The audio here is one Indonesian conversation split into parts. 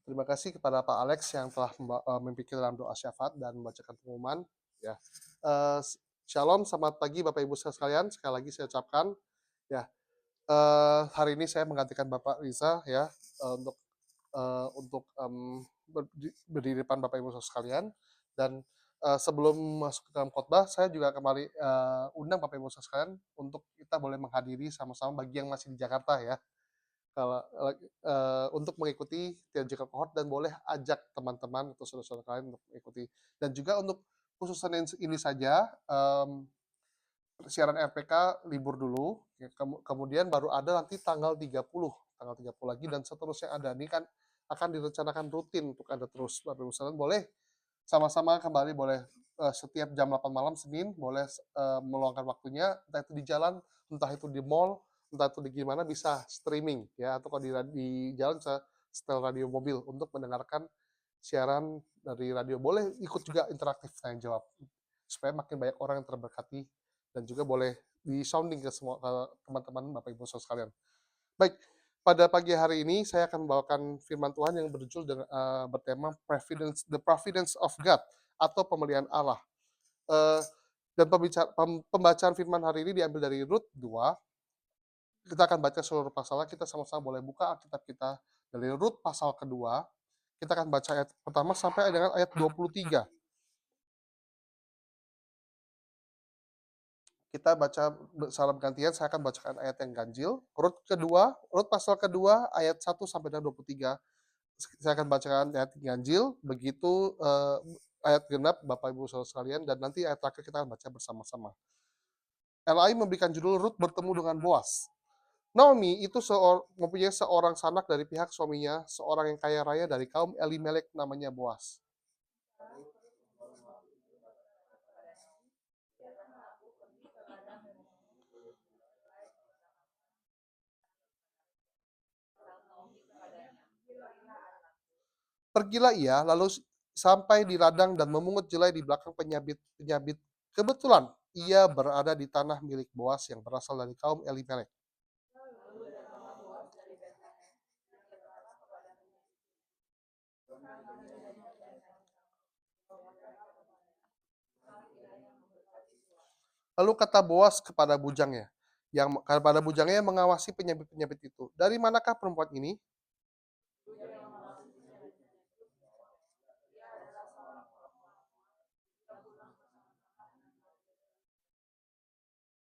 Terima kasih kepada Pak Alex yang telah memimpin dalam doa syafaat dan membacakan pengumuman, ya. Shalom, selamat pagi Bapak Ibu sekalian, sekali lagi saya ucapkan, ya. Hari ini saya menggantikan Bapak Riza, ya, untuk berdiri depan Bapak Ibu sekalian, dan sebelum masuk ke dalam khotbah, saya juga kembali undang Bapak Ibu sekalian untuk kita boleh menghadiri sama-sama bagi yang masih di Jakarta, ya. Kalau untuk mengikuti diajarkan kohort dan boleh ajak teman-teman atau saudara-saudara kalian untuk mengikuti. Dan juga untuk khusus Senin ini saja, siaran RPK libur dulu, ya, kemudian baru ada nanti tanggal 30 lagi dan seterusnya ada. Ini kan akan direncanakan rutin untuk ada terus. Bapak Ibu sekalian boleh sama-sama kembali, boleh setiap jam 8 malam Senin boleh meluangkan waktunya, entah itu di jalan, entah itu di mall, entah itu di gimana, bisa streaming, ya, atau kalau di jalan bisa setel radio mobil untuk mendengarkan siaran dari radio. Boleh ikut juga interaktif tanya jawab supaya makin banyak orang yang terberkati, dan juga boleh di sounding ke semua ke teman-teman Bapak Ibu saudara sekalian. Baik, pada pagi hari ini saya akan membawakan firman Tuhan yang berjudul bertema The Providence of God atau pemeliharaan Allah. Eh, dan pembacaan firman hari ini diambil dari Rut 2. Kita akan baca seluruh pasalnya, kita sama-sama boleh buka Alkitab kita dari Rut pasal kedua. Kita akan baca ayat pertama sampai dengan ayat 23. Kita baca secara bergantian, saya akan bacakan ayat yang ganjil. Rut pasal kedua, ayat 1 sampai dengan 23. Saya akan bacakan ayat ganjil, begitu ayat genap Bapak Ibu Saudara sekalian, dan nanti ayat terakhir kita akan baca bersama-sama. LAI memberikan judul Rut bertemu dengan Boas. Naomi itu mempunyai seorang sanak dari pihak suaminya, seorang yang kaya raya dari kaum Elimelek namanya Boas. Pergilah ia, lalu sampai di ladang dan memungut jelai di belakang penyabit. Kebetulan ia berada di tanah milik Boas yang berasal dari kaum Elimelek. Lalu kata Boas kepada bujangnya, yang mengawasi penyabit-penyabit itu, "Dari manakah perempuan ini?"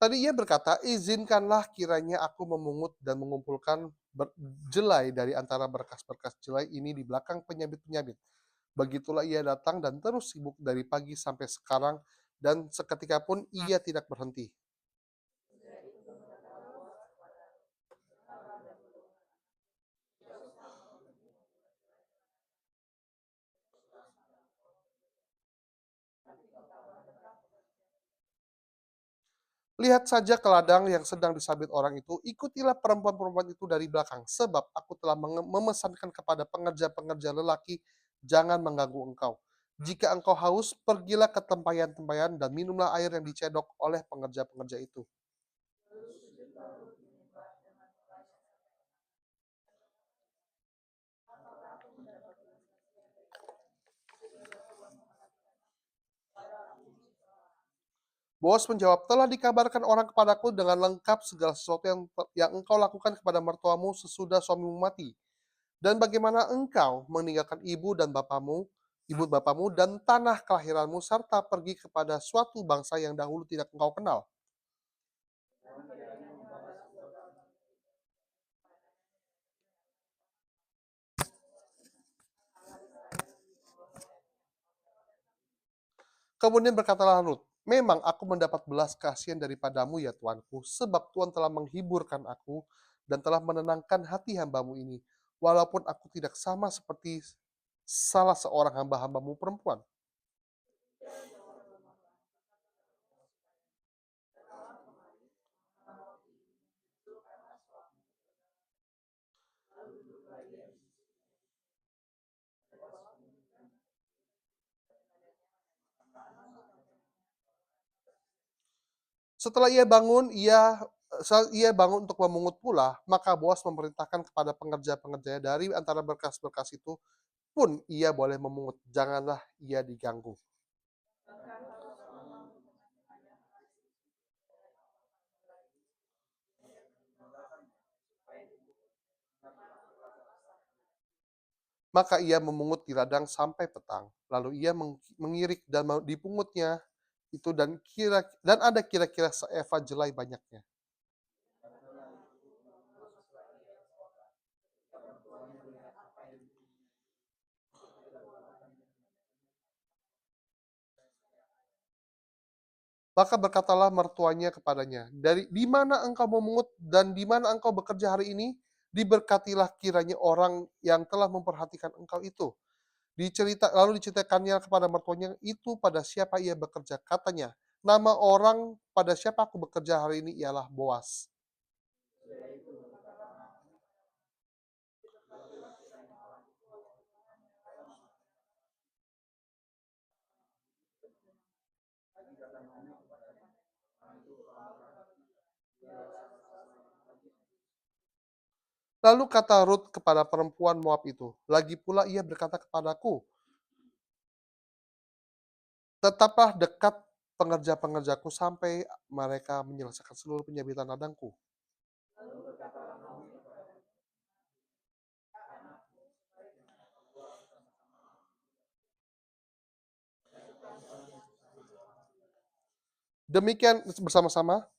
Tadi ia berkata, "Izinkanlah kiranya aku memungut dan mengumpulkan jelai dari antara berkas-berkas jelai ini di belakang penyabit-penyabit." Begitulah ia datang dan terus sibuk dari pagi sampai sekarang, dan seketika pun ia tidak berhenti. Lihat saja ke ladang yang sedang disabit orang itu, ikutilah perempuan-perempuan itu dari belakang, sebab aku telah memesankan kepada pengerja-pengerja lelaki, jangan mengganggu engkau. Jika engkau haus, pergilah ke tempayan-tempayan dan minumlah air yang dicedok oleh pengerja-pengerja itu. Boas menjawab, telah dikabarkan orang kepadaku dengan lengkap segala sesuatu yang engkau lakukan kepada mertuamu sesudah suamimu mati. Dan bagaimana engkau meninggalkan ibu bapamu dan tanah kelahiranmu, serta pergi kepada suatu bangsa yang dahulu tidak engkau kenal. Kemudian berkatalah Rut, memang aku mendapat belas kasihan daripadamu ya Tuanku, sebab Tuhan telah menghiburkan aku dan telah menenangkan hati hambamu ini, walaupun aku tidak sama seperti salah seorang hamba-hambamu perempuan. Setelah ia bangun untuk memungut pula, maka Boas memerintahkan kepada pengerja-pengerjanya dari antara berkas-berkas itu, pun ia boleh memungut, janganlah ia diganggu. Maka ia memungut di ladang sampai petang. Lalu ia mengirik dan dipungutnya itu dan ada kira-kira seeva jelai banyaknya. Maka berkatalah mertuanya kepadanya, di mana engkau memungut dan di mana engkau bekerja hari ini? Diberkatilah kiranya orang yang telah memperhatikan engkau itu. Lalu diceritakannya kepada mertuanya itu pada siapa ia bekerja. Katanya, nama orang pada siapa aku bekerja hari ini ialah Boas. Lalu kata Rut kepada perempuan Moab itu, lagi pula ia berkata kepadaku, tetaplah dekat pengerja-pengerjaku sampai mereka menyelesaikan seluruh penyabitan ladangku.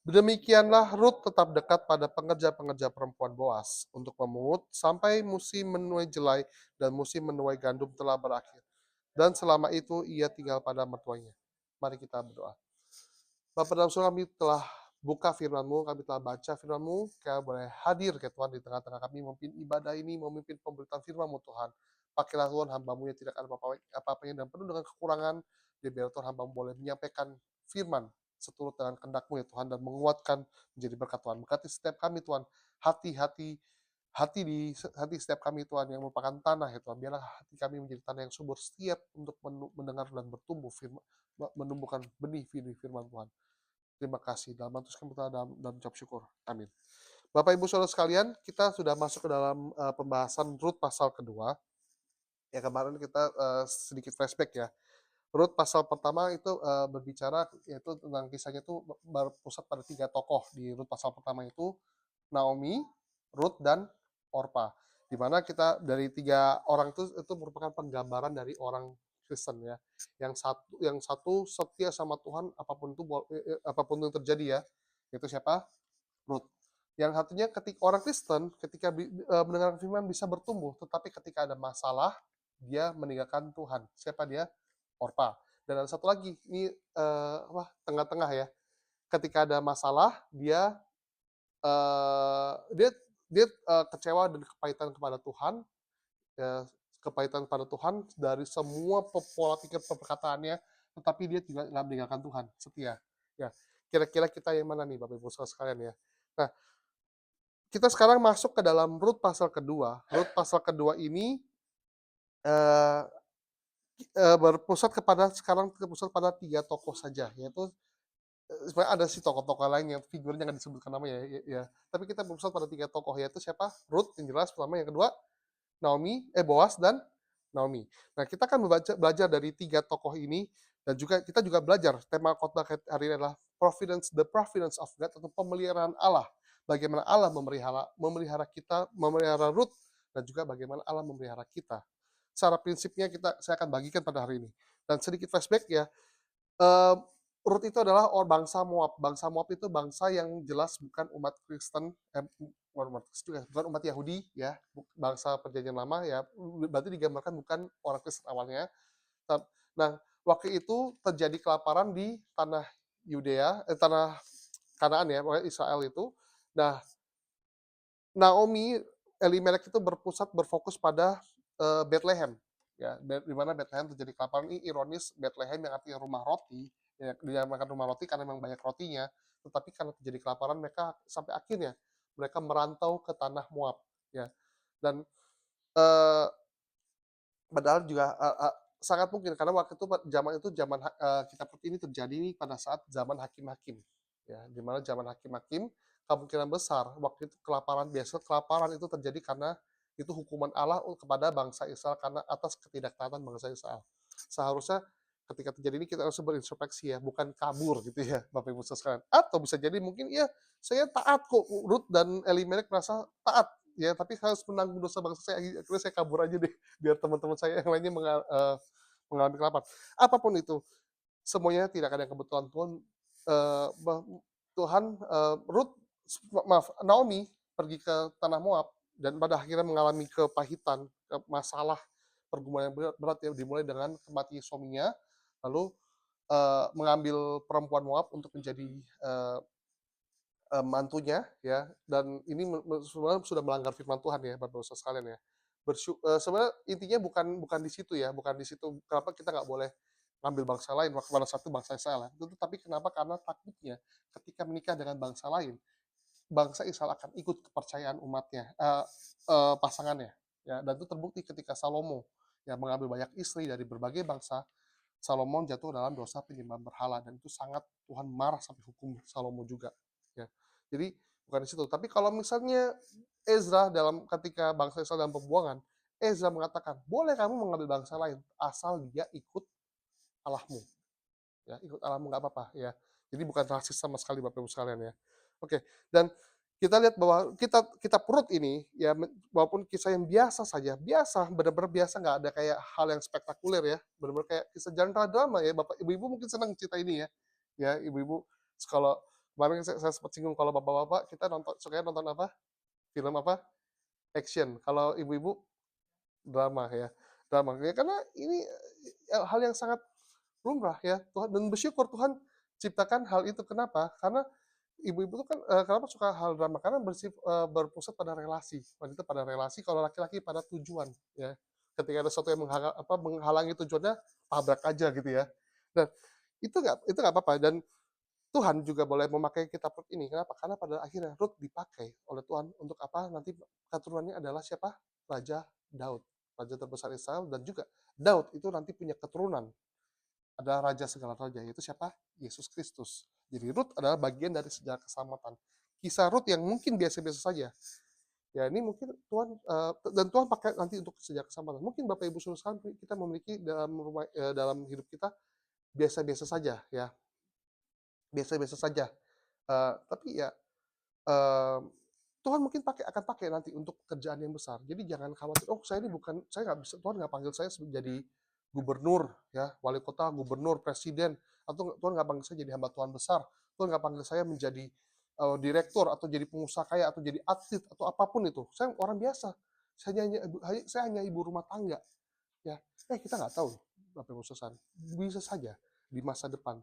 Demikianlah Rut tetap dekat pada pengerja-pengerja perempuan Boas untuk memungut sampai musim menuai jelai dan musim menuai gandum telah berakhir. Dan selama itu ia tinggal pada mertuanya. Mari kita berdoa. Bapa dalam surga, kami telah buka firman-Mu, kami telah baca firman-Mu, Kau boleh hadir ke Tuhan di tengah-tengah kami, memimpin ibadah ini, memimpin pemberitaan firman-Mu Tuhan. Pakailah Tuhan hamba-Mu yang tidak ada apa-apanya dan penuh dengan kekurangan, biar Tuhan hamba-Mu boleh menyampaikan firman seturut dengan kehendak-Mu ya Tuhan, dan menguatkan menjadi berkat Tuhan. Berkati setiap kami Tuhan, hati-hati hati setiap kami Tuhan yang merupakan tanah ya Tuhan. Biarlah hati kami menjadi tanah yang subur, siap untuk mendengar dan bertumbuh menumbuhkan benih firman Tuhan. Terima kasih. Dalam Tuhan kami dalam ucap syukur. Amin. Bapak Ibu Saudara sekalian, kita sudah masuk ke dalam pembahasan Rut pasal kedua. Ya kemarin kita sedikit flashback ya. Rut pasal pertama itu berbicara yaitu tentang kisahnya itu berpusat pada 3 tokoh. Di Rut pasal pertama itu Naomi, Rut dan Orpa. Di mana kita dari 3 orang itu merupakan penggambaran dari orang Kristen ya. Yang satu setia sama Tuhan apapun yang terjadi ya. Itu siapa? Rut. Yang satunya ketika orang Kristen ketika mendengarkan firman bisa bertumbuh, tetapi ketika ada masalah dia meninggalkan Tuhan. Siapa dia? Orpa. Dan ada satu lagi, ini tengah-tengah ya. Ketika ada masalah dia dia dia kecewa dan kepahitan kepada Tuhan, ya, kepahitan pada Tuhan dari semua pola pikir perkataannya, tetapi dia tidak meninggalkan Tuhan, setia. Ya, kira-kira kita yang mana nih Bapak Ibu Saudara sekalian ya. Nah, kita sekarang masuk ke dalam Rut pasal kedua. Rut pasal kedua ini eh, berpusat pada 3 tokoh saja, yaitu sebenarnya ada sih tokoh-tokoh lain yang figurnya nggak disebutkan namanya ya. Tapi kita berpusat pada 3 tokoh, yaitu siapa? Rut yang jelas pertama, yang kedua Boas dan Naomi. Nah, kita akan belajar dari 3 tokoh ini, dan kita juga belajar tema khotbah hari ini adalah the providence of God, atau pemeliharaan Allah. Bagaimana Allah memelihara kita, memelihara Rut, dan juga bagaimana Allah memelihara kita. Secara prinsipnya saya akan bagikan pada hari ini. Dan sedikit flashback ya, Rut itu adalah bangsa Moab. Bangsa Moab itu bangsa yang jelas bukan umat Kristen, bukan umat Yahudi ya, bangsa perjanjian lama ya, berarti digambarkan bukan orang Kristen awalnya. Nah, waktu itu terjadi kelaparan di tanah tanah Kanaan ya, Israel itu. Nah, Naomi, Elimelek itu berfokus pada Bethlehem. Ya, di mana Bethlehem terjadi kelaparan. Ini ironis, Bethlehem yang artinya rumah roti, ya, dinamakan rumah roti karena memang banyak rotinya, tetapi karena terjadi kelaparan mereka sampai akhirnya mereka merantau ke tanah Moab. Ya. Dan padahal juga sangat mungkin karena waktu itu zaman kitab Rut ini terjadi pada saat zaman hakim-hakim. Ya, di mana zaman hakim-hakim kemungkinan besar waktu itu kelaparan itu terjadi karena Itu hukuman Allah kepada bangsa Israel karena atas ketidaktaatan bangsa Israel. Seharusnya ketika terjadi ini kita harus berintrospeksi ya, bukan kabur gitu ya, Bapak Ibu sekalian. Atau bisa jadi mungkin ya saya taat kok, Rut dan Elimelek merasa taat ya, tapi harus menanggung dosa bangsa saya, akhirnya saya kabur aja deh, biar teman-teman saya yang lainnya mengalami kelaparan. Apapun itu, semuanya tidak ada yang kebetulan. Tuhan, Rut, maaf, Naomi pergi ke tanah Moab dan pada akhirnya mengalami kepahitan, masalah pergumulan yang berat ya, dimulai dengan kematian suaminya, lalu mengambil perempuan Moab untuk menjadi mantunya ya, dan ini sebenarnya sudah melanggar firman Tuhan ya, Bapak Ibu sekalian ya. Sebenarnya intinya bukan di situ ya, bukan di situ kenapa kita nggak boleh ngambil bangsa lain, pada satu bangsa Israel. Itu tapi kenapa? Karena takutnya ketika menikah dengan bangsa lain, bangsa Israel akan ikut kepercayaan umatnya, pasangannya. Ya, dan itu terbukti ketika Salomo yang mengambil banyak istri dari berbagai bangsa, Salomo jatuh dalam dosa penyembahan berhala dan itu sangat Tuhan marah sampai hukum Salomo juga. Ya. Jadi bukan di situ. Tapi kalau misalnya Ezra ketika bangsa Israel dalam pembuangan, Ezra mengatakan, boleh kamu mengambil bangsa lain asal dia ikut Allahmu. Ya, ikut Allahmu nggak apa-apa ya. Jadi bukan rasis sama sekali Bapak Ibu sekalian ya. Oke, dan kita lihat bahwa kita perut ini ya walaupun kisah yang biasa saja, biasa, benar-benar biasa, nggak ada kayak hal yang spektakuler ya, benar-benar kayak kisah genre drama ya. Bapak Ibu-ibu mungkin senang cerita ini ya. Ya, Ibu-ibu kalau kemarin saya sempat singgung kalau Bapak-bapak kita suka nonton apa? Film apa? Action. Kalau Ibu-ibu drama ya. Drama. Ya karena ini hal yang sangat lumrah ya. Tuhan dan bersyukur Tuhan ciptakan hal itu. Kenapa? Karena ibu-ibu tuh kan kenapa suka hal drama? Karena berpusat pada relasi. Wanita pada relasi, kalau laki-laki pada tujuan ya. Ketika ada sesuatu yang menghalangi tujuannya, tabrak aja gitu ya. Dan itu nggak apa-apa dan Tuhan juga boleh memakai kitab Rut ini. Kenapa? Karena pada akhirnya Rut dipakai oleh Tuhan untuk apa? Nanti keturunannya adalah siapa? Raja Daud, raja terbesar Israel dan juga Daud itu nanti punya keturunan. Ada raja segala raja, yaitu siapa? Yesus Kristus. Jadi Rut adalah bagian dari sejarah keselamatan. Kisah Rut yang mungkin biasa-biasa saja. Ya ini mungkin Tuhan dan Tuhan pakai nanti untuk sejarah keselamatan. Mungkin Bapak Ibu Saudara kita memiliki dalam hidup kita biasa-biasa saja ya, biasa-biasa saja. Tapi ya eh, Tuhan mungkin akan pakai nanti untuk pekerjaan yang besar. Jadi jangan khawatir. Oh saya nggak bisa. Tuhan nggak panggil saya menjadi gubernur, ya, wali kota, gubernur, presiden, atau Tuhan nggak panggil saya jadi hamba Tuhan besar. Tuhan nggak panggil saya menjadi direktur atau jadi pengusaha kaya atau jadi atlet atau apapun itu. Saya orang biasa. Saya hanya ibu rumah tangga. Ya, kita nggak tahu, Bapak Ibu Saudara. Bisa saja di masa depan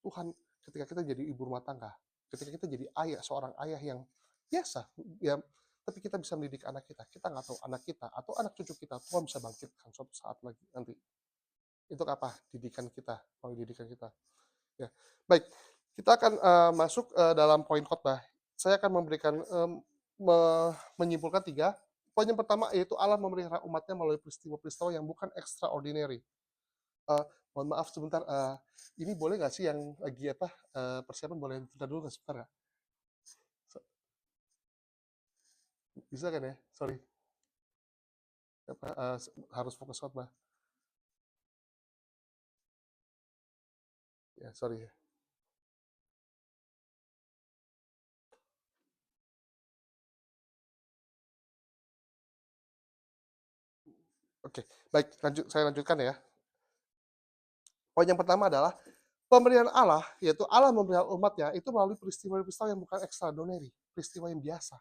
Tuhan ketika kita jadi ibu rumah tangga, ketika kita jadi seorang ayah yang biasa, ya, tapi kita bisa mendidik anak kita. Kita nggak tahu anak kita atau anak cucu kita Tuhan bisa bangkitkan suatu saat lagi nanti. Itu apa? Didikan kita, melalui didikan kita. Ya, baik. Kita akan masuk dalam poin khotbah. Saya akan memberikan menyimpulkan 3. Poin yang pertama yaitu Allah memelihara umatnya melalui peristiwa-peristiwa yang bukan extraordinary. Mohon maaf sebentar, ini boleh nggak sih yang lagi persiapan boleh bentar dulu nggak sebentar nggak? Bisa kan ya? Sorry. Harus fokus khotbah. Ya, sorry ya. Oke, baik, saya lanjutkan ya. Poin yang pertama adalah pemberian Allah, yaitu Allah memelihara umatnya itu melalui peristiwa-peristiwa yang bukan extraordinary, peristiwa yang biasa.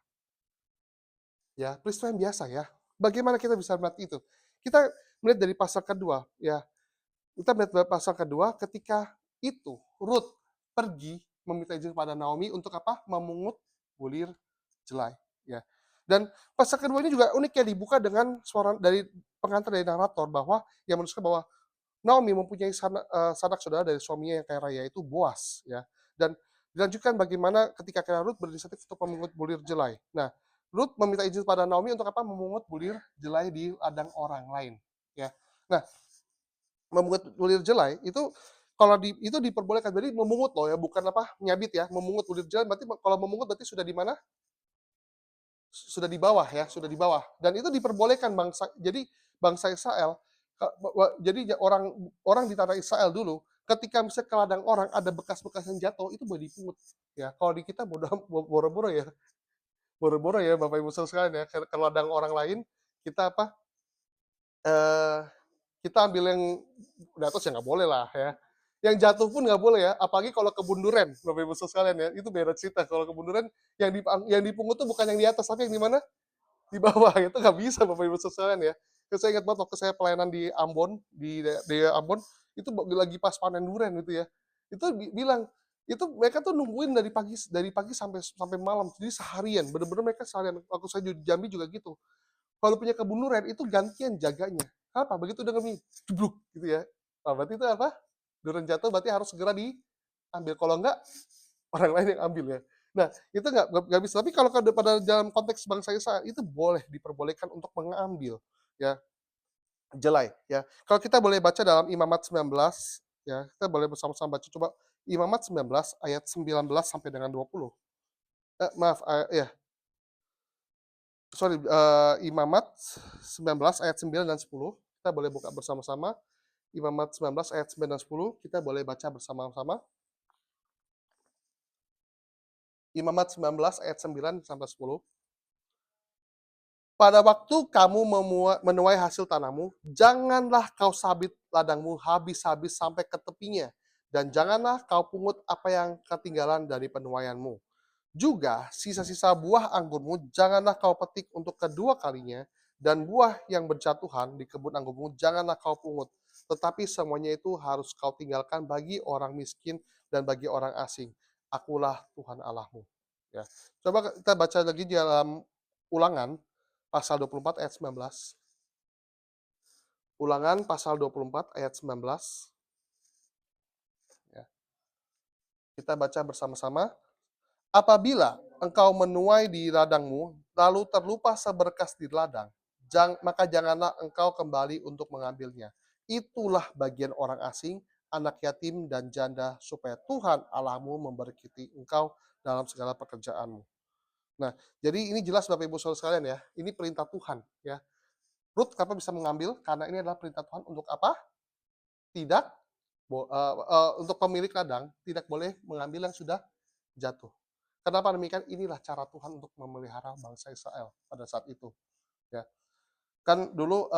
Ya, peristiwa yang biasa ya. Bagaimana kita bisa melihat itu? Kita melihat dari pasal kedua, ya. Kita melihat dari pasal kedua ketika itu Ruth pergi meminta izin kepada Naomi untuk apa? Memungut bulir jelai, ya. Dan pasal kedua ini juga unik ya, dibuka dengan suara dari pengantar dari narator bahwa yang menunjukkan bahwa Naomi mempunyai sanak saudara dari suaminya yang kaya raya itu Boas, ya. Dan dilanjutkan bagaimana ketika Ruth berinisiatif untuk memungut bulir jelai. Nah, Ruth meminta izin pada Naomi untuk apa? Memungut bulir jelai di ladang orang lain, ya. Nah, memungut bulir jelai itu kalau itu diperbolehkan, jadi memungut loh ya, bukan apa nyabit ya, memungut bulir jelai berarti kalau memungut berarti sudah di mana? sudah di bawah ya, sudah di bawah. Dan itu diperbolehkan bangsa Israel, jadi orang orang di tanah Israel dulu, ketika misalnya ke ladang orang ada bekas-bekas yang jatuh, itu boleh dipungut. Ya, kalau di kita boro-boro ya, boro-boro ya Bapak Ibu saudara sekalian ya, ke ladang orang lain, kita apa, eee, kita ambil yang di atas ya nggak boleh lah ya. Yang jatuh pun nggak boleh ya, apalagi kalau kebun duren, Bapak Ibu saudara sekalian ya, itu beda cerita. Kalau kebun duren yang dipungut tuh bukan yang di atas, tapi yang di mana? Di bawah, itu nggak bisa Bapak Ibu sekalian ya. Terus saya ingat banget waktu saya pelayanan di Ambon, di Ambon, itu lagi pas panen duren gitu ya. Itu bilang, itu mereka tuh nungguin dari pagi sampai sampai malam, jadi seharian, bener-bener mereka seharian. Waktu saya di Jambi juga gitu. Kalau punya kebun duren itu gantian jaganya. Kenapa? Begitu udah ngebunyi, jebluk gitu ya. Nah, berarti itu apa? Duren jatuh berarti harus segera diambil. Kalau enggak, orang lain yang ambil ya. Nah, itu nggak bisa. Tapi kalau pada dalam konteks bangsa Israel, itu boleh diperbolehkan untuk mengambil, ya, jelai, ya. Kalau kita boleh baca dalam Imamat 19, ya, kita boleh bersama-sama baca coba Imamat 19 ayat 19 sampai dengan 20. Maaf, ya, sorry, Imamat 19 ayat 9 dan 10. Kita boleh buka bersama-sama. Imamat 19 ayat 9 dan 10, kita boleh baca bersama-sama. Imamat 19 ayat 9 sampai 10. Pada waktu kamu menuai hasil tanahmu, janganlah kau sabit ladangmu habis-habis sampai ke tepinya, dan janganlah kau pungut apa yang ketinggalan dari penuaianmu. Juga sisa-sisa buah anggurmu janganlah kau petik untuk kedua kalinya, dan buah yang berjatuhan di kebun anggurmu janganlah kau pungut. Tetapi semuanya itu harus kau tinggalkan bagi orang miskin dan bagi orang asing. Akulah Tuhan Allahmu. Ya. Coba kita baca lagi di dalam Ulangan pasal 24 ayat 19. Ulangan pasal 24 ayat 19. Ya. Kita baca bersama-sama. Apabila engkau menuai di ladangmu, lalu terlupa seberkas di ladang, maka janganlah engkau kembali untuk mengambilnya. Itulah bagian orang asing, anak yatim dan janda, supaya Tuhan Allahmu memberkati engkau dalam segala pekerjaanmu. Nah, jadi ini jelas Bapak Ibu Saudara sekalian ya, ini perintah Tuhan ya. Rut kenapa bisa mengambil? Karena ini adalah perintah Tuhan untuk apa? Tidak, untuk pemilik ladang tidak boleh mengambil yang sudah jatuh. Kenapa demikian? Inilah cara Tuhan untuk memelihara bangsa Israel pada saat itu. Ya, kan dulu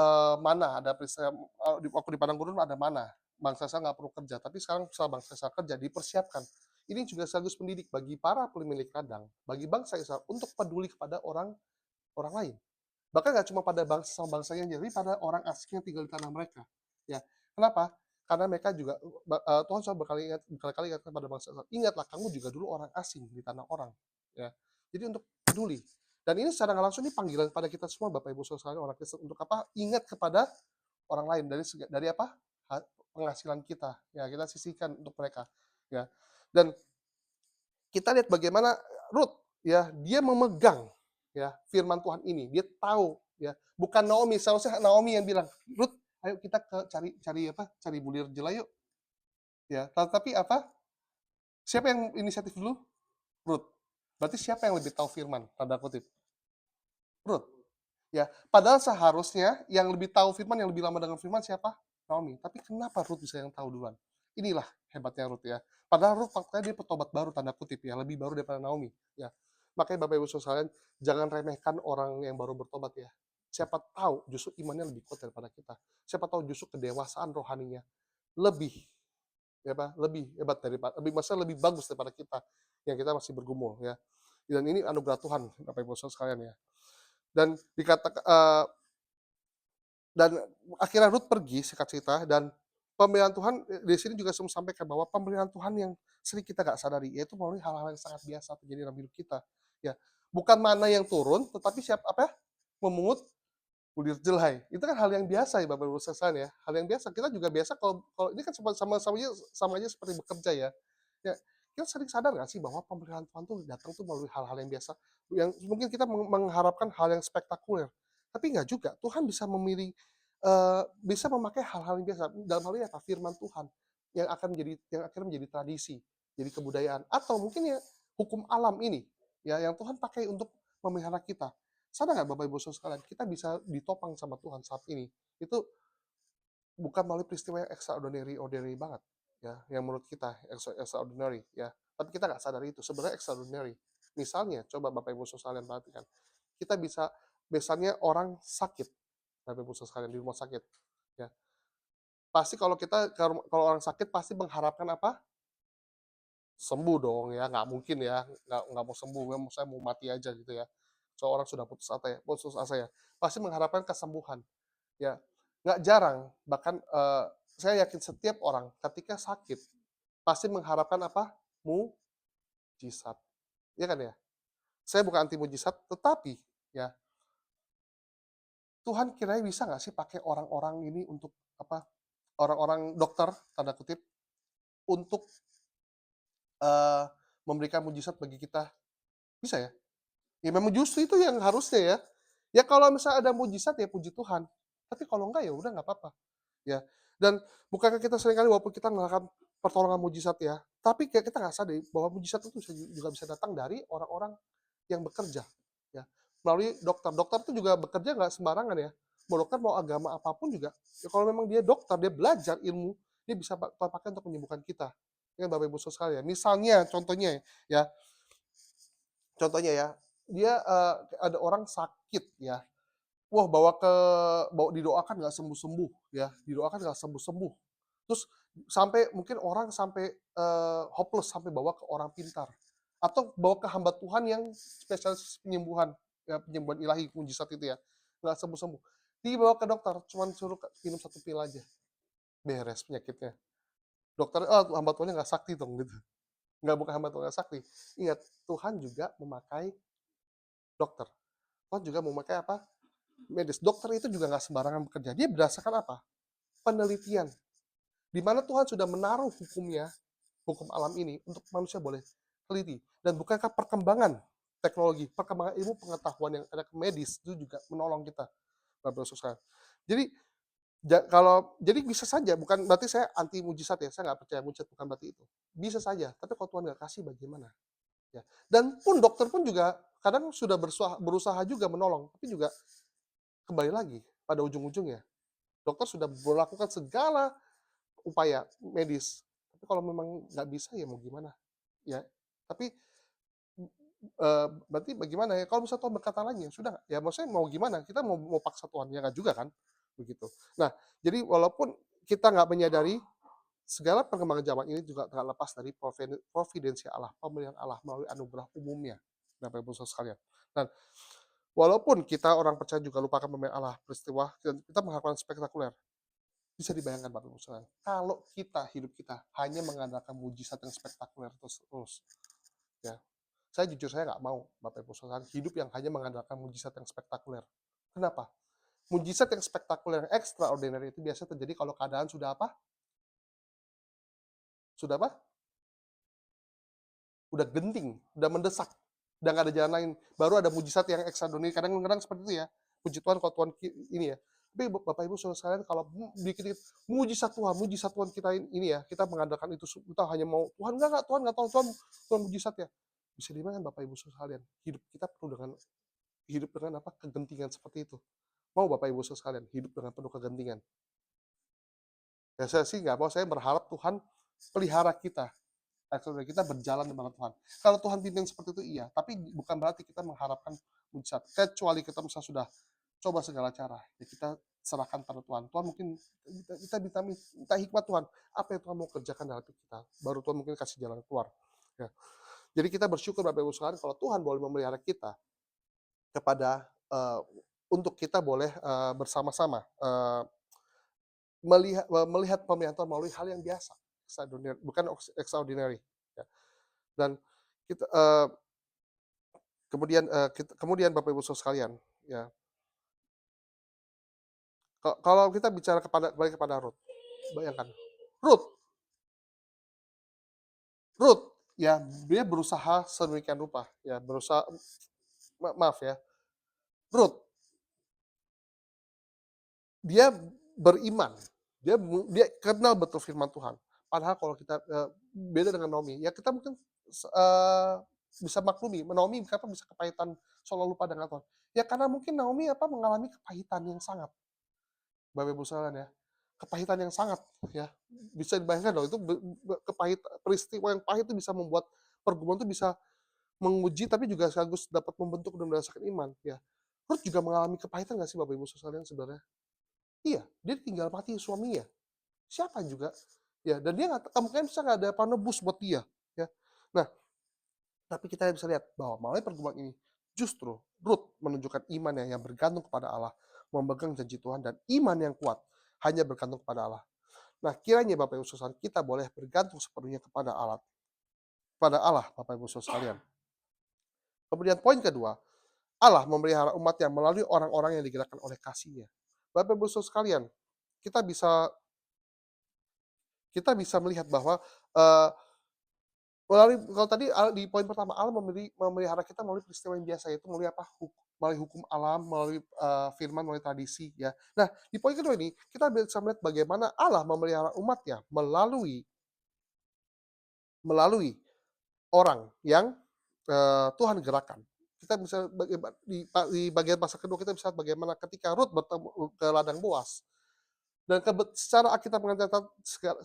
mana ada waktu di padang gurun ada mana, bangsa Israel nggak perlu kerja. Tapi sekarang setelah bangsa Israel kerja dipersiapkan. Ini juga sekaligus pendidik bagi para pemilik ladang, bagi bangsa Israel untuk peduli kepada orang orang lain. Bahkan nggak cuma pada bangsa-bangsa yang jadi pada orang asing yang tinggal di tanah mereka. Ya, kenapa? Karena mereka juga Tuhan selalu berkali-kali ingatkan pada bangsa Israel, ingatlah kamu juga dulu orang asing di tanah orang. Ya, jadi untuk peduli. Dan ini secara nggak langsung ini panggilan pada kita semua Bapak Ibu Saudara orang Kristen untuk apa? Ingat kepada orang lain dari apa? Penghasilan kita. Ya, kita sisihkan untuk mereka. Ya. Dan kita lihat bagaimana Rut ya, dia memegang ya firman Tuhan ini. Dia tahu ya, bukan Naomi, seharusnya Naomi yang bilang, "Rut, ayo kita cari cari apa? Cari bulir jela yuk." Ya, tapi apa? Siapa yang inisiatif dulu? Rut. Berarti siapa yang lebih tahu firman? Tanda kutip. Rut. Ya, padahal seharusnya yang lebih tahu firman, yang lebih lama dengan firman siapa? Naomi. Tapi kenapa Rut bisa yang tahu duluan? Inilah hebatnya Rut ya. Padahal Rut faktanya dia petobat baru tanda kutip ya, lebih baru daripada Naomi ya. Makanya Bapak Ibu Saudara sekalian, jangan remehkan orang yang baru bertobat ya. Siapa tahu justru imannya lebih kuat daripada kita. Siapa tahu justru kedewasaan rohaninya lebih ya Pak, lebih hebat daripada lebih bagus daripada kita yang kita masih bergumul ya. Dan ini anugerah Tuhan Bapak Ibu Saudara sekalian ya. Dan dikatakan dan akhirnya Rut pergi singkat cerita dan pemeliharaan Tuhan di sini juga sampaikan bahwa pemeliharaan Tuhan yang sering kita nggak sadari yaitu melalui hal-hal yang sangat biasa terjadi dalam hidup kita. Ya, bukan mana yang turun, tetapi apa ya, memungut bulir jelai. Itu kan hal yang biasa ya Bapak Ibu sekalian ya. Hal yang biasa. Kita juga biasa kalau kalau ini kan sama aja seperti bekerja ya. Ya, kita sering sadar nggak sih bahwa pemeliharaan Tuhan tuh datang tuh melalui hal-hal yang biasa, yang mungkin kita mengharapkan hal yang spektakuler, tapi nggak juga. Tuhan bisa memilih, bisa memakai hal-hal yang biasa. Dalam hal ini apa? Firman Tuhan yang akhirnya menjadi tradisi, jadi kebudayaan, atau mungkin ya hukum alam ini, ya yang Tuhan pakai untuk memelihara kita. Sadar nggak Bapak Ibu Saudara sekalian, kita bisa ditopang sama Tuhan saat ini, itu bukan melalui peristiwa yang extraordinary banget, ya, yang menurut kita extraordinary, ya. Tapi kita nggak sadar itu, sebenarnya extraordinary. Misalnya, coba Bapak Ibu Saudara sekalian perhatikan, kita bisa misalnya orang sakit, Bapak Ibu Saudara sekalian di rumah sakit, ya. Pasti kalau kita kalau orang sakit pasti mengharapkan apa? Sembuh dong ya, nggak mungkin ya, nggak mau sembuh, saya mau mati aja gitu ya. Seorang sudah putus asa ya, pasti mengharapkan kesembuhan, ya. Nggak jarang, bahkan, saya yakin setiap orang ketika sakit, pasti mengharapkan apa? Mujizat, iya kan ya? Saya bukan anti mujizat, tetapi ya, Tuhan kiranya bisa nggak sih pakai orang-orang ini untuk apa, orang-orang dokter, tanda kutip, untuk, eee, memberikan mujizat bagi kita, bisa ya? Ya memang justru itu yang harusnya ya. Ya kalau misalnya ada mujizat ya puji Tuhan, tapi kalau enggak ya udah nggak apa-apa, ya. Dan bukankah kita seringkali walaupun kita melakukan pertolongan mujizat ya, tapi kayak kita nggak sadar bahwa mujizat itu juga bisa datang dari orang-orang yang bekerja, ya. Melalui dokter. Dokter itu juga bekerja nggak sembarangan ya. Mau dokter mau agama apapun juga, ya kalau memang dia dokter, dia belajar ilmu, dia bisa Tuhan pakai untuk menyembuhkan kita. Ya Bapak Ibu Saudara sekalian. Misalnya contohnya ya, contohnya ya, dia, ada orang sakit ya, wah bawa didoakan nggak sembuh-sembuh ya, didoakan nggak sembuh-sembuh. Terus sampai mungkin orang sampai, hopeless, sampai bawa ke orang pintar, atau bawa ke hamba Tuhan yang spesialis penyembuhan, ya penyembuhan ilahi, mujizat itu ya, nggak sembuh-sembuh. Dibawa ke dokter, cuman suruh minum 1 pil aja, beres penyakitnya. Dokter, "Oh hamba Tuhannya nggak sakti dong," gitu. Nggak, bukan hamba Tuhan nggak sakti. Ingat, Tuhan juga memakai dokter. Tuhan juga memakai apa? Medis. Dokter itu juga nggak sembarangan bekerja. Dia berdasarkan apa? Penelitian. Di mana Tuhan sudah menaruh hukumnya, hukum alam ini untuk manusia boleh teliti. Dan bukankah perkembangan teknologi, perkembangan ilmu pengetahuan yang ada ke medis itu juga menolong kita, Bapak Ibu sekalian. Jadi jadi bisa saja, bukan berarti saya anti mujizat ya, saya nggak percaya mujizat, bukan berarti itu. Bisa saja, tapi kalau Tuhan nggak kasih bagaimana? Ya. Dan pun dokter pun juga kadang sudah berusaha juga menolong, tapi juga kembali lagi pada ujung-ujungnya, dokter sudah melakukan segala upaya medis, tapi kalau memang nggak bisa ya mau gimana, ya. Tapi, berarti bagaimana ya, kalau misalnya Tuhan berkata lain ya sudah, ya maksudnya mau gimana, kita mau mau paksa Tuhan, ya nggak juga kan, begitu. Nah, jadi walaupun kita nggak menyadari, segala perkembangan zaman ini juga tak lepas dari providensi Allah, pemilihan Allah melalui anugerah umumnya, Bapak Ibu Saudara sekalian. Dan walaupun kita orang percaya juga lupakan pemilihan Allah, peristiwa dan kita mengharapkan spektakuler. Bisa dibayangkan Bapak Ibu sekalian, kalau hidup kita hanya mengandalkan mujizat yang spektakuler terus, ya. Saya jujur saya nggak mau Bapak Ibu sekalian hidup yang hanya mengandalkan mujizat yang spektakuler. Kenapa? Mujizat yang spektakuler, yang extraordinary itu biasanya terjadi kalau keadaan sudah apa? Sudah apa? Udah genting, udah mendesak, udah nggak ada jalan lain. Baru ada mujizat yang extraordinary, kadang-kadang seperti itu ya. Puji Tuhan kalau Tuhan ini ya. Tapi Bapak Ibu saudara sekalian kalau dikit-dikit mujizat Tuhan kita ini ya, kita mengandalkan itu kita hanya mau Tuhan enggak, Tuhan enggak tahu Tuhan mujizat ya. Bisa dibayangkan Bapak Ibu saudara sekalian, hidup dengan apa? Kegentingan seperti itu. Mau Bapak Ibu saudara sekalian hidup dengan penuh kegentingan. Ya saya sih nggak mau, saya berharap Tuhan pelihara kita, saudara kita berjalan dengan Tuhan. Kalau Tuhan pimpin seperti itu iya, tapi bukan berarti kita mengharapkan mujizat. Kecuali kita misalnya sudah coba segala cara, ya kita serahkan pada Tuhan. Tuhan mungkin kita minta hikmat Tuhan, apa yang Tuhan mau kerjakan dalam hidup kita. Baru Tuhan mungkin kasih jalan keluar. Ya. Jadi kita bersyukur Bapak Ibu sekalian kalau Tuhan boleh memelihara kita kepada untuk kita boleh bersama-sama melihat pemeliharaan Tuhan melalui hal yang biasa, bukan extraordinary. Ya. Dan kita kemudian Bapak Ibu Saudara sekalian, ya. Kalau kita bicara kembali kepada Ruth, bayangkan, Ruth Ruth, ya dia berusaha sedemikian rupa, ya berusaha maaf ya, Ruth, dia beriman, dia kenal betul firman Tuhan. Padahal kalau kita, beda dengan Naomi, ya kita mungkin bisa maklumi, Naomi kenapa bisa kepahitan seolah lupa dengan Tuhan. Ya karena mungkin Naomi mengalami kepahitan yang sangat, Bapak Ibu sekalian ya. Kepahitan yang sangat ya. Bisa dibayangkan loh itu peristiwa yang pahit itu bisa membuat pergumulan itu bisa menguji tapi juga sekaligus dapat membentuk dan merasakan iman ya. Ruth juga mengalami kepahitan nggak sih Bapak Ibu sekalian sebenarnya? Iya, dia tinggal mati suaminya. Siapa juga? Ya, dan dia nggak kemungkinan bisa nggak ada penebus buat dia. Ya. Nah, tapi kita bisa lihat bahwa melalui pergumulan ini justru Ruth menunjukkan imannya yang bergantung kepada Allah, memegang janji Tuhan dan iman yang kuat hanya bergantung kepada Allah. Nah, kiranya Bapak Ibu sekalian kita boleh bergantung sepenuhnya kepada Allah, Bapak Ibu sekalian. Kemudian poin kedua, Allah memelihara umat yang melalui orang-orang yang digerakkan oleh kasihnya. Bapak Ibu sekalian, kita bisa kita bisa melihat bahwa eh, melalui kalau tadi di poin pertama Allah memelihara kita melalui peristiwa yang biasa yaitu melalui melalui hukum alam, melalui firman, melalui tradisi ya. Nah, di poin kedua ini kita bisa melihat bagaimana Allah memelihara umatnya melalui melalui orang yang Tuhan gerakkan. Kita bisa di bagian pasal kedua kita bisa lihat bagaimana ketika Rut bertemu ke ladang Boas dan secara Alkitab mencatat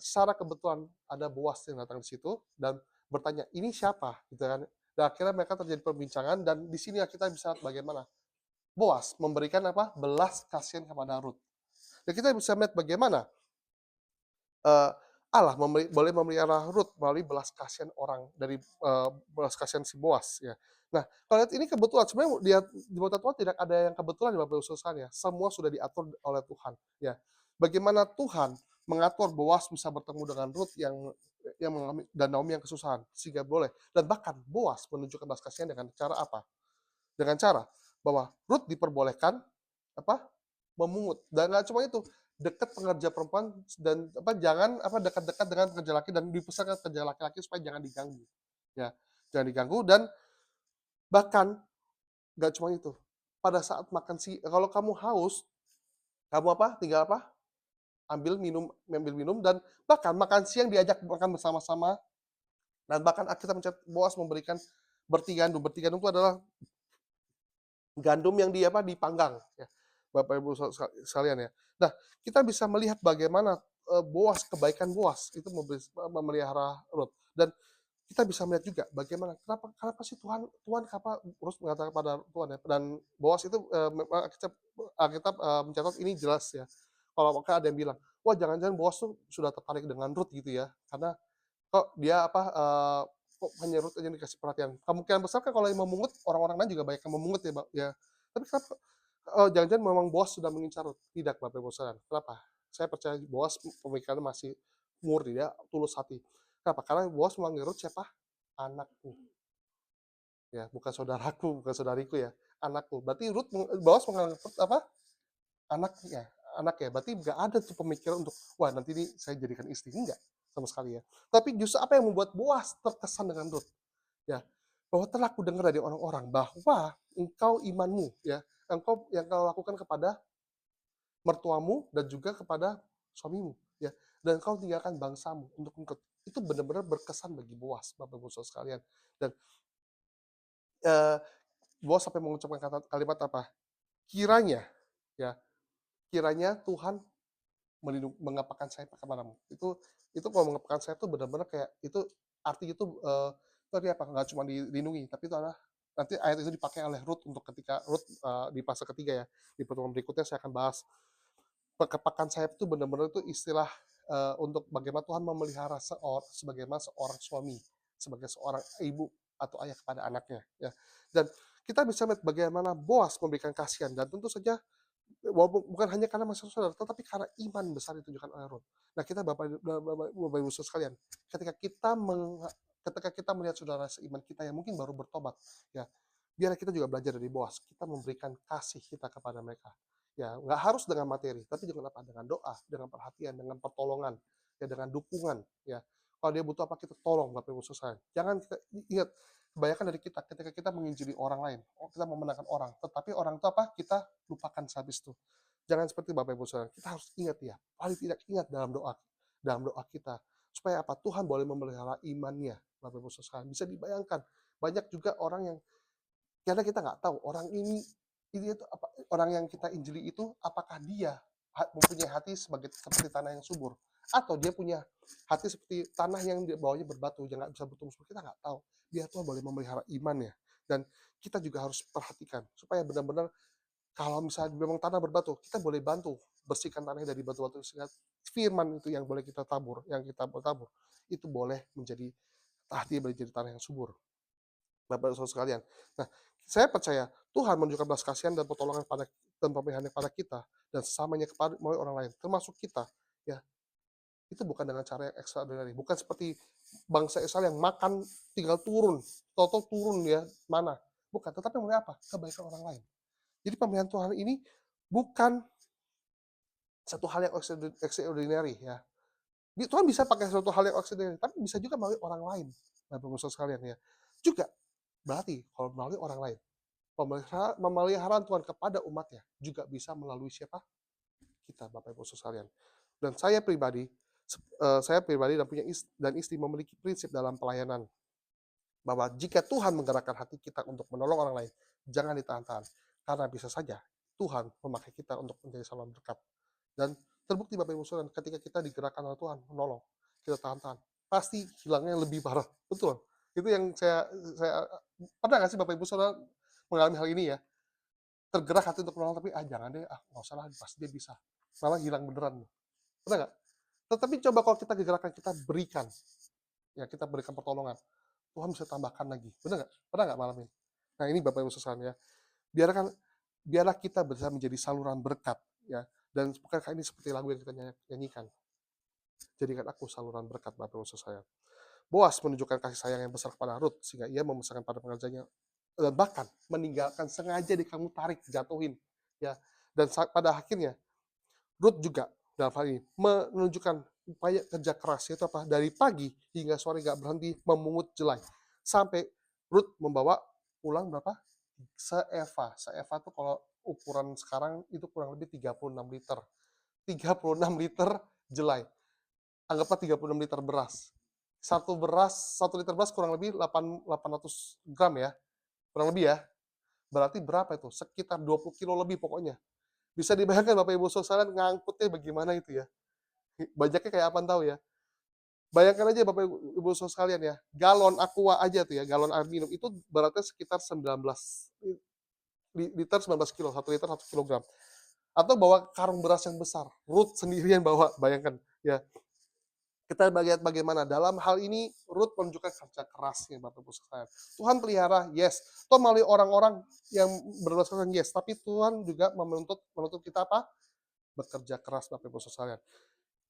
secara kebetulan ada Boas yang datang di situ dan bertanya, "Ini siapa?" gitu kan. Dan akhirnya mereka terjadi perbincangan dan di sini kita bisa lihat bagaimana Boas memberikan belas kasihan kepada Rut. Dan kita bisa melihat bagaimana eh, Allah boleh memelihara Rut melalui belas kasihan orang dari belas kasihan si Boas ya. Nah, kalau lihat ini kebetulan sebenarnya di mata Tuhan tidak ada yang kebetulan di Bapak Ibu sekalian ya. Semua sudah diatur oleh Tuhan ya. Bagaimana Tuhan mengatur Boas bisa bertemu dengan Rut yang mengalami dan Naomi yang kesusahan sehingga boleh dan bahkan Boas menunjukkan belas kasihan dengan cara apa? Dengan cara bahwa Rut diperbolehkan apa memungut dan nggak cuma itu dekat pengerja perempuan dan jangan dekat-dekat dengan pekerja laki dan dipesankan pekerja laki-laki supaya jangan diganggu ya jangan diganggu dan bahkan nggak cuma itu pada saat makan kalau kamu haus kamu tinggal ambil minum dan bahkan makan siang diajak makan bersama-sama dan bahkan kita mencatat Boas memberikan bertiga gandum itu adalah gandum yang dipanggang ya. Bapak Ibu sekalian ya. Nah, kita bisa melihat bagaimana kebaikan Boas itu memelihara Rut dan kita bisa melihat juga bagaimana kenapa kenapa sih Tuhan kenapa terus mengatakan pada Tuhan ya dan Boas itu memang Alkitab mencatat ini jelas ya. Kalau maka ada yang bilang, wah jangan-jangan Boas tuh sudah tertarik dengan Rut gitu ya, karena kok dia kok hanya Ruth aja yang dikasih perhatian. Kemungkinan besar kan kalau yang memungut, orang-orang lain juga banyak yang memungut ya, ya. Tapi kenapa jangan-jangan memang Boas sudah mengincar Ruth? Tidak, Bapak Ibu saudara. Kenapa? Saya percaya Boas pemikirannya masih murni, dia tulus hati. Kenapa? Karena Boas memanggil Ruth siapa? Anakku. Ya, bukan saudaraku, bukan saudariku ya. Anakku. Berarti Boas menganggap Ruth anaknya, anak ya. Berarti nggak ada tuh pemikiran untuk, wah nanti ini saya jadikan istri. Enggak, sama sekali ya. Tapi justru apa yang membuat Boas terkesan dengan Ruth? Ya, bahwa telah aku dengar dari orang-orang bahwa engkau imanmu, ya, engkau yang kau lakukan kepada mertuamu dan juga kepada suamimu, ya, dan engkau tinggalkan bangsamu untuk ikut. Itu benar-benar berkesan bagi Boas, Bapak Ibu Saudara sekalian. Dan eh, Boas sampai mengucapkan kalimat apa? Kiranya, ya, kiranya Tuhan mengepakkan sayap kepadamu. Itu kalau mengepakkan sayap itu benar-benar kayak itu arti itu tadi nggak cuma dilindungi, tapi itu adalah nanti ayat itu dipakai oleh Ruth untuk ketika Ruth di fase ketiga ya. Di pertemuan berikutnya saya akan bahas kepakan sayap itu benar-benar itu istilah untuk bagaimana Tuhan memelihara sebagaimana seorang suami, sebagai seorang ibu atau ayah kepada anaknya ya. Dan kita bisa melihat bagaimana Boas memberikan kasihan dan tentu saja walaupun bukan hanya karena masih saudara, tetapi karena iman besar ditunjukkan oleh Ruth. Nah, kita Bapak Ibu sekalian, ketika kita ketika kita melihat saudara seiman kita yang mungkin baru bertobat, ya, biar kita juga belajar dari Boas. Kita memberikan kasih kita kepada mereka. Ya, nggak harus dengan materi, tapi dengan apa? Dengan doa, dengan perhatian, dengan pertolongan, ya, dengan dukungan, ya. Kalau dia butuh apa kita tolong, Bapak Ibu sekalian. Jangan kita ingat kebanyakan dari kita ketika kita menginjili orang lain, kita memenangkan orang, tetapi orang itu kita lupakan sehabis itu. Jangan seperti Bapak Ibu Saudara, kita harus ingat ya, paling tidak ingat dalam doa kita, supaya apa? Tuhan boleh memelihara imannya, Bapak Ibu Saudara. Bisa dibayangkan, banyak juga orang yang karena kita nggak tahu orang ini Ini itu apa, orang yang kita injili itu apakah dia mempunyai hati seperti tanah yang subur, atau dia punya hati seperti tanah yang di bawahnya berbatu yang nggak bisa bertumbuh subur, kita nggak tahu. Dia tuh boleh memelihara imannya, dan kita juga harus perhatikan supaya benar-benar kalau misalnya memang tanah berbatu, kita boleh bantu bersihkan tanahnya dari batu-batu, sehingga firman itu yang boleh kita tabur, yang kita tabur itu boleh menjadi hati menjadi tanah yang subur. Bapak Saudara sekalian. Nah, saya percaya Tuhan menunjukkan belas kasihan dan pertolongan pada dan pemeliharaan kepada kita dan sesamanya kepada melalui orang lain, termasuk kita, ya. Itu bukan dengan cara yang extraordinary, bukan seperti bangsa Israel yang makan tinggal turun, tahu turun ya mana. Bukan, tetapi melalui apa? Kebaikan orang lain. Jadi pemeliharaan Tuhan ini bukan satu hal yang extraordinary ya. Tuhan bisa pakai suatu hal yang extraordinary, tapi bisa juga melalui orang lain. Bapak-Ibu sekalian ya. Juga berarti kalau melalui orang lain, pemeliharaan Tuhan kepada umatnya juga bisa melalui siapa? Kita, Bapak Ibu sekalian. Dan saya pribadi dan punya dan istri memiliki prinsip dalam pelayanan bahwa jika Tuhan menggerakkan hati kita untuk menolong orang lain, jangan ditahan-tahan. Karena bisa saja Tuhan memakai kita untuk menjadi saluran berkat. Dan terbukti Bapak Ibu sekalian, ketika kita digerakkan oleh Tuhan menolong, kita tahan-tahan, pasti hilangnya lebih parah. Betul. Itu yang saya pernah nggak sih Bapak Ibu saudara mengalami hal ini ya? Tergerak hati untuk menolong, tapi jangan deh, nggak usah lah, pasti dia bisa. Malah hilang beneran. Pernah nggak? Tetapi coba kalau kita digerakkan, kita berikan, ya kita berikan pertolongan. Tuhan bisa tambahkan lagi. Benar nggak? Pernah nggak malam ini? Nah ini Bapak Ibu sekalian ya. Biarkan biarlah kita bisa menjadi saluran berkat ya. Dan bukankah ini seperti lagu yang kita nyanyikan? Jadikan aku saluran berkat Bapak Ibu sekalian. Boas menunjukkan kasih sayang yang besar kepada Rut sehingga ia memesankan pada pengerjanya dan bahkan meninggalkan sengaja di kamu tarik jatuhin ya. Dan pada akhirnya Rut juga dalam hal ini menunjukkan upaya kerja keras itu apa dari pagi hingga sore nggak berhenti memungut jelai sampai Rut membawa pulang berapa seeva tuh kalau ukuran sekarang itu kurang lebih 36 liter 36 liter jelai, anggaplah 36 liter beras. Satu liter beras kurang lebih 800 gram ya, kurang lebih ya. Berarti berapa itu? Sekitar 20 kilo lebih pokoknya. Bisa dibayangkan Bapak Ibu sekalian ngangkutnya bagaimana itu ya. Banyaknya kayak apa tahu ya. Bayangkan aja Bapak Ibu sekalian ya, galon Aqua aja tuh ya, galon air minum itu beratnya sekitar 19 liter, 19 kilo, 1 liter 1 kilogram. Atau bawa karung beras yang besar, Ruth sendirian bawa, bayangkan ya. Kita lihat bagaimana dalam hal ini Ruth menunjukkan kerja kerasnya Bapak Ibu sekalian. Tuhan pelihara, yes. Tuhan melalui orang-orang yang berdasarkan yes, tapi Tuhan juga menuntut kita apa? Bekerja keras Bapak Ibu sekalian.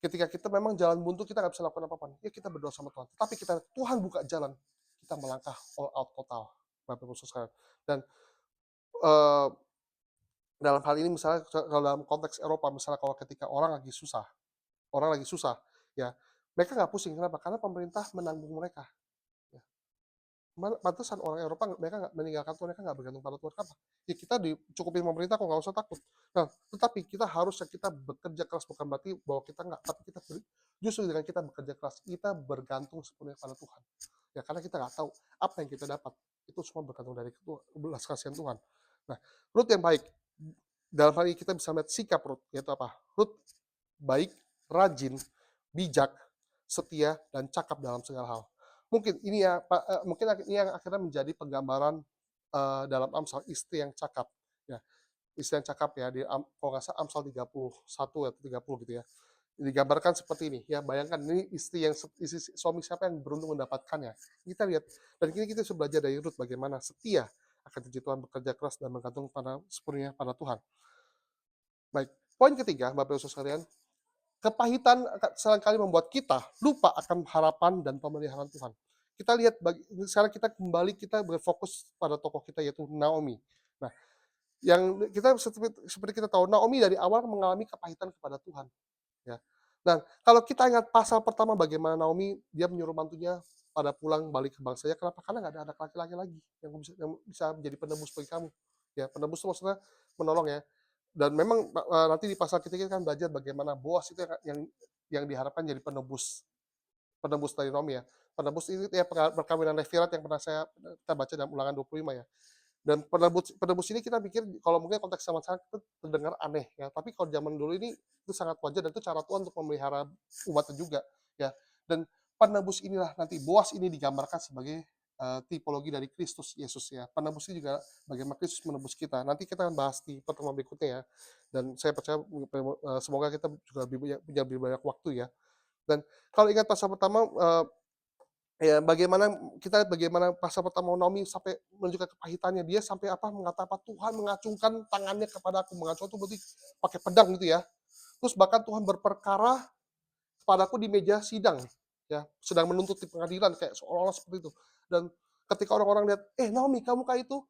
Ketika kita memang jalan buntu, kita nggak bisa lakukan apa-apa. Ya kita berdoa sama Tuhan. Tapi Tuhan buka jalan, kita melangkah all out total Bapak Ibu sekalian. Dan uh, dalam hal ini misalnya kalau dalam konteks Eropa, misalnya kalau ketika orang lagi susah, ya mereka nggak pusing. Kenapa? Karena pemerintah menanggung mereka. Ya. Pantesan orang Eropa mereka nggak meninggalkan Tuhan, mereka nggak bergantung pada Tuhan. Kenapa? Ya kita dicukupin pemerintah kok nggak usah takut. Nah, tetapi kita harusnya kita bekerja keras bukan berarti bahwa kita nggak, tapi justru dengan kita bekerja keras kita bergantung sepenuhnya pada Tuhan. Ya karena kita nggak tahu apa yang kita dapat itu semua bergantung dari belas kasihan Tuhan. Nah, Rut yang baik dalam hal ini kita bisa melihat sikap Rut yaitu apa? Rut baik, rajin, bijak, setia, dan cakap dalam segala hal. Mungkin ini yang akhirnya menjadi penggambaran dalam Amsal istri yang cakap. Ya, istri yang cakap ya di kalau nggak salah Amsal 31 atau 30 gitu ya. Digambarkan seperti ini ya, bayangkan ini suami siapa yang beruntung mendapatkannya. Kita lihat dan kini kita bisa belajar dari Ruth bagaimana setia akan janji Tuhan, bekerja keras dan bergantung pada sepenuhnya pada Tuhan. Baik, poin ketiga Bapak Ibu sekalian, kepahitan seringkali membuat kita lupa akan harapan dan pemeliharaan Tuhan. Kita lihat sekarang kita berfokus pada tokoh kita yaitu Naomi. Nah, yang kita seperti kita tahu Naomi dari awal mengalami kepahitan kepada Tuhan, ya. Dan kalau kita ingat pasal pertama bagaimana Naomi dia menyuruh mantunya pada pulang balik ke bangsanya, kenapa? Karena nggak ada anak laki-laki lagi yang bisa menjadi penebus bagi kamu. Ya, penebus itu maksudnya menolong ya. Dan memang nanti di pasal ketiga kan belajar bagaimana Boas itu yang diharapkan jadi penebus penebus dari Naomi ya. Penebus itu ya perkawinan Levirat yang pernah kita baca dalam Ulangan 25 ya. Dan penebus ini kita pikir kalau mungkin konteks zaman sekarang itu terdengar aneh ya, tapi kalau zaman dulu ini itu sangat wajar dan itu cara Tuhan untuk memelihara umatnya juga ya. Dan penebus inilah nanti Boas ini digambarkan sebagai tipologi dari Kristus Yesus ya. Penebus ini juga bagaimana Kristus menebus kita. Nanti kita akan bahas di pertemuan berikutnya ya. Dan saya percaya semoga kita juga punya lebih banyak waktu ya. Dan kalau ingat pasal pertama ya bagaimana kita lihat bagaimana pasal pertama Naomi sampai menunjukkan kepahitannya, dia sampai apa, mengatakan apa, Tuhan mengacungkan tangannya kepada aku, mengacungkan itu berarti pakai pedang gitu ya. Terus bahkan Tuhan berperkara kepadaku di meja sidang, ya, sedang menuntut di pengadilan kayak seolah-olah seperti itu. Dan ketika orang-orang lihat, Naomi kamu kayak itu,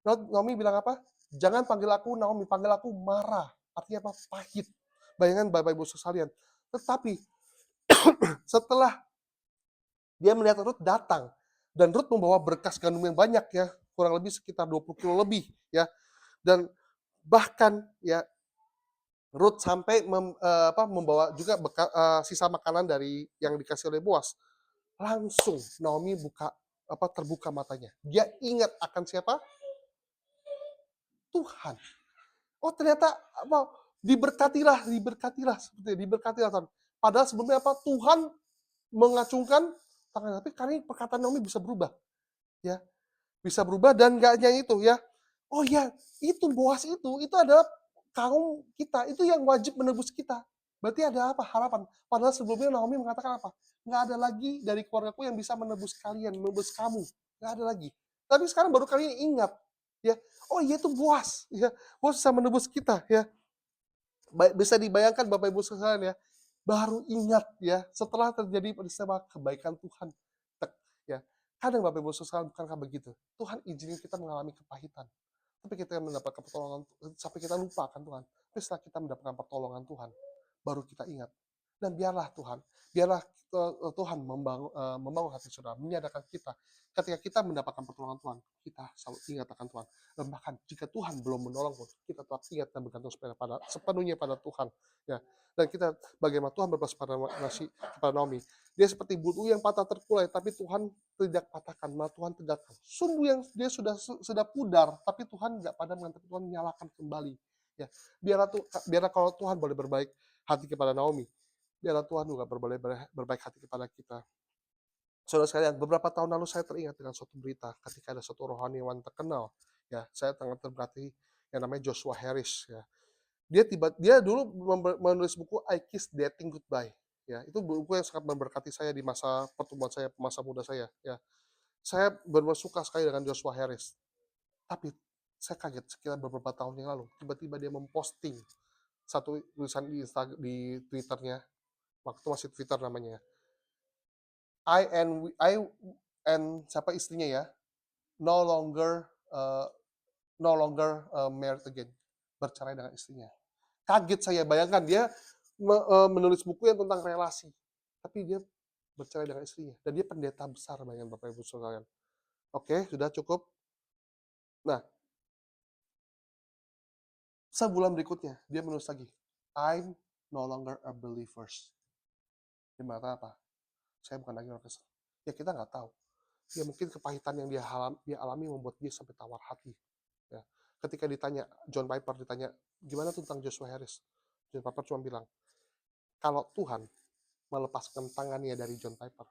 Naomi bilang apa? Jangan panggil aku Naomi, panggil aku Mara. Artinya apa? Pahit. Bayangkan Bapak Ibu sekalian. Tetapi setelah dia melihat Ruth datang. Dan Ruth membawa berkas gandum yang banyak ya. Kurang lebih sekitar 20 kilo lebih ya. Dan bahkan ya Ruth sampai membawa juga sisa makanan dari yang dikasih oleh Boas. Langsung Naomi terbuka matanya. Dia ingat akan siapa? Tuhan. Oh ternyata apa? Diberkatilah seperti itu, diberkatilah Tuhan. Padahal sebelumnya apa? Tuhan mengacungkan tangan, tapi kali ini perkataan Naomi bisa berubah, ya. Bisa berubah dan gak hanya itu ya. Oh ya, itu Boas itu adalah kaum kita, itu yang wajib menebus kita. Berarti ada apa? Harapan. Padahal sebelumnya Naomi mengatakan apa? Nggak ada lagi dari keluargaku yang bisa menebus kalian, menebus kamu. Nggak ada lagi. Tapi sekarang baru kalian ingat. Ya, oh iya itu Boas. Ya, Boas bisa menebus kita. Ya, bisa dibayangkan Bapak Ibu sekalian ya. Baru ingat ya, setelah terjadi peristiwa kebaikan Tuhan. Ya, kadang Bapak Ibu sekalian bukankah begitu? Tuhan izinin kita mengalami kepahitan. Tapi kita mendapatkan pertolongan, sampai kita lupa kan Tuhan. Tapi setelah kita mendapatkan pertolongan Tuhan, baru kita ingat. Dan biarlah Tuhan membangun hati saudara, menyadarkan kita. Ketika kita mendapatkan pertolongan Tuhan, kita selalu ingat akan Tuhan. Dan bahkan jika Tuhan belum menolong pun, kita tetap ingat dan bergantung sepenuhnya pada Tuhan. Ya. Dan kita bagaimana Tuhan berbalas kepada Naomi. Dia seperti bulu yang patah terkulai, tapi Tuhan tidak patahkan, malah Tuhan tegakkan. Sumbu yang dia sudah pudar, tapi Tuhan tidak pada mengantar, Tuhan menyalakan kembali. Ya, biarlah kalau Tuhan boleh berbaik hati kepada Naomi, biarlah Tuhan juga berbaik hati kepada kita. Saudara sekalian, beberapa tahun lalu saya teringat dengan suatu berita ketika ada suatu rohaniawan terkenal, ya, saya sangat terberkati yang namanya Joshua Harris, ya. Dia dulu menulis buku I Kiss Dating Goodbye, ya. Itu buku yang sangat memberkati saya di masa pertumbuhan saya, masa muda saya, ya. Saya benar-benar suka sekali dengan Joshua Harris. Tapi saya kaget sekitar beberapa tahun yang lalu, tiba-tiba dia memposting satu tulisan di Twitternya, waktu itu masih Twitter namanya. I and siapa istrinya ya, no longer married again, bercerai dengan istrinya. Kaget saya, bayangkan dia menulis buku yang tentang relasi, tapi dia bercerai dengan istrinya dan dia pendeta besar, bayangkan Bapak Ibu sekalian. Oke, sudah cukup. Nah, sebulan berikutnya dia menulis lagi, I'm no longer a believers. Dia mengatakan apa? Saya bukan lagi orang Kristen. Ya kita nggak tahu. Ya mungkin kepahitan yang dia alami membuat dia sampai tawar hati. Ya. Ketika ditanya, John Piper ditanya, gimana tuh tentang Joshua Harris? John Piper cuma bilang, kalau Tuhan melepaskan tangannya dari John Piper,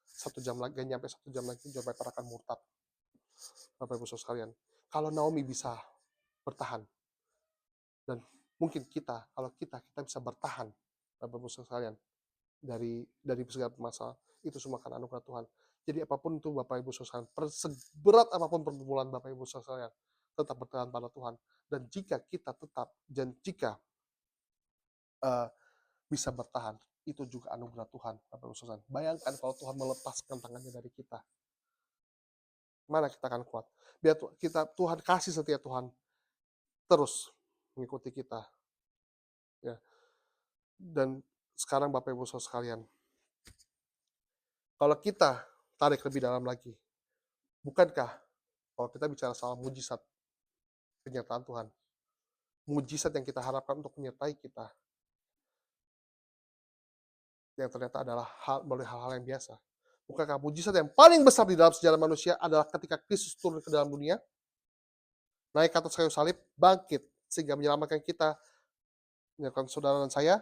1 jam lagi, nyampe 1 jam lagi, John Piper akan murtad. Bapak Ibu sekalian, kalau Naomi bisa bertahan, dan mungkin kalau kita bisa bertahan, Bapak Ibu sekalian, dari segala masalah, itu semua karena anugerah Tuhan. Jadi apapun itu Bapak Ibu sekalian, seberat apapun pergumulan Bapak Ibu sekalian, tetap bertahan pada Tuhan. Dan jika kita jika bisa bertahan, itu juga anugerah Tuhan, Bapak Ibu sekalian. Bayangkan kalau Tuhan melepaskan tangannya dari kita, mana kita akan kuat? Biar Tuhan kasih setia Tuhan terus mengikuti kita. Ya. Dan sekarang Bapak Ibu sekalian, kalau kita tarik lebih dalam lagi, bukankah kalau kita bicara soal mujizat penyertaan Tuhan, mujizat yang kita harapkan untuk menyertai kita, yang ternyata adalah hal-hal yang biasa. Bukankah mujizat yang paling besar di dalam sejarah manusia adalah ketika Kristus turun ke dalam dunia? naik ke atas kayu salib, bangkit, sehingga menyelamatkan kita, menyelamatkan saudara dan saya.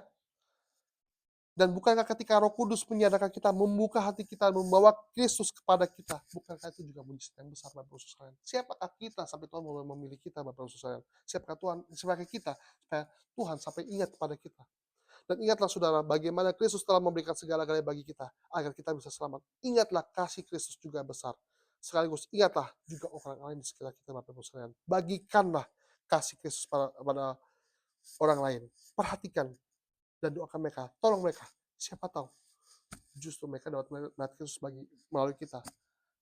Dan bukankah ketika Roh Kudus menyadarkan kita, membuka hati kita, membawa Kristus kepada kita, bukankah itu juga mujizat yang besar, Bapak Ibu sekalian? Siapakah kita sampai Tuhan mulai memilih kita, Bapak Ibu sekalian? Siapakah kita supaya Tuhan sampai ingat kepada kita? Dan ingatlah saudara, bagaimana Kristus telah memberikan segala-galanya bagi kita, agar kita bisa selamat. Ingatlah kasih Kristus juga besar. Sekaligus ingatlah juga orang lain di sekitar kita, Bapak Ibu sekalian. Bagikanlah kasih Kristus pada orang lain. Perhatikan dan doakan mereka, tolong mereka. Siapa tahu justru mereka dapat melihat Kristus melalui kita.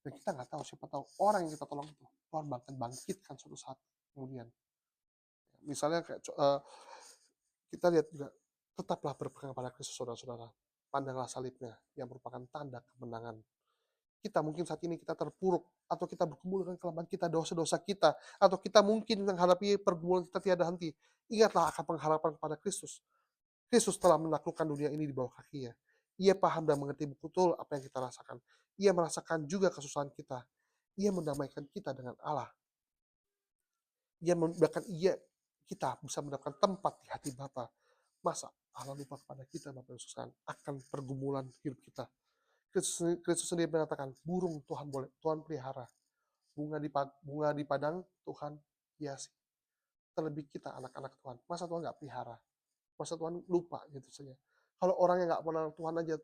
Dan kita nggak tahu, siapa tahu orang yang kita tolong itu Tuhan bahkan bangkitkan suatu saat kemudian. Misalnya kayak kita lihat juga, tetaplah berpegang pada Kristus, saudara-saudara. Pandanglah salibnya yang merupakan tanda kemenangan. Kita mungkin saat ini kita terpuruk, atau kita bergumul dengan kelemahan kita, dosa-dosa kita, atau kita mungkin menghadapi pergumulan kita tiada henti. Ingatlah akan pengharapan kepada Kristus. Kristus telah menaklukkan dunia ini di bawah kakinya. Ia paham dan mengerti betul apa yang kita rasakan. Ia merasakan juga kesusahan kita. Ia mendamaikan kita dengan Allah. Kita bisa mendapatkan tempat di hati Bapa. Masa Allah lupa kepada kita, Bapak Ibu sekalian, akan pergumulan hidup kita. Kristus sendiri mengatakan, burung Tuhan pelihara, bunga di padang Tuhan hiasi. Terlebih kita anak-anak Tuhan, masa Tuhan nggak pelihara? Masa Tuhan lupa gitu saja? Kalau orang yang nggak mengenal Tuhan aja,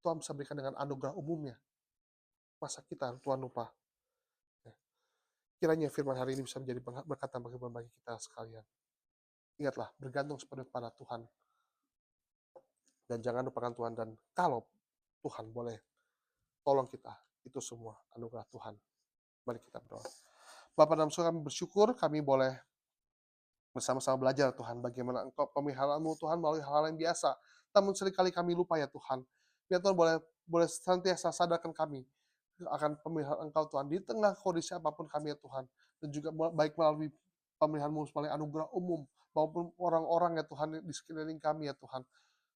Tuhan bisa berikan dengan anugerah umumnya. Masa kita Tuhan lupa? Ya. Kiranya firman hari ini bisa menjadi berkat dan bagi kita sekalian. Ingatlah, bergantung kepada Tuhan. Dan jangan lupakan Tuhan. Dan kalau Tuhan boleh tolong kita, itu semua anugerah Tuhan. Mari kita berdoa. Bapa dalam surga, kami bersyukur kami boleh bersama-sama belajar Tuhan, bagaimana Engkau pemeliharaanmu Tuhan melalui hal-hal yang biasa. Namun seringkali kami lupa ya Tuhan. Biar Tuhan boleh senantiasa sadarkan kami akan pemeliharaan Engkau Tuhan di tengah kondisi apapun kami ya Tuhan. Dan juga baik melalui pemeliharaan-Mu melalui anugerah umum maupun orang-orang ya Tuhan di sekeliling kami ya Tuhan.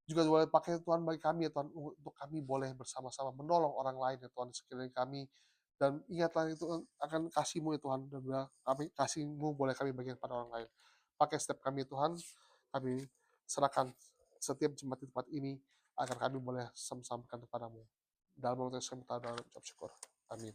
Juga boleh pakai Tuhan bagi kami ya Tuhan, untuk kami boleh bersama-sama menolong orang lain ya Tuhan di sekeliling kami. Dan ingatlah itu akan kasih-Mu ya Tuhan, dan kasih-Mu boleh kami bagikan pada orang lain. Pakai setiap kami Tuhan, kami serahkan setiap jemaat di tempat ini, agar kami boleh sama-sama kepadamu. Dalam waktu yang kami tahu dalam ucap syukur. Amin.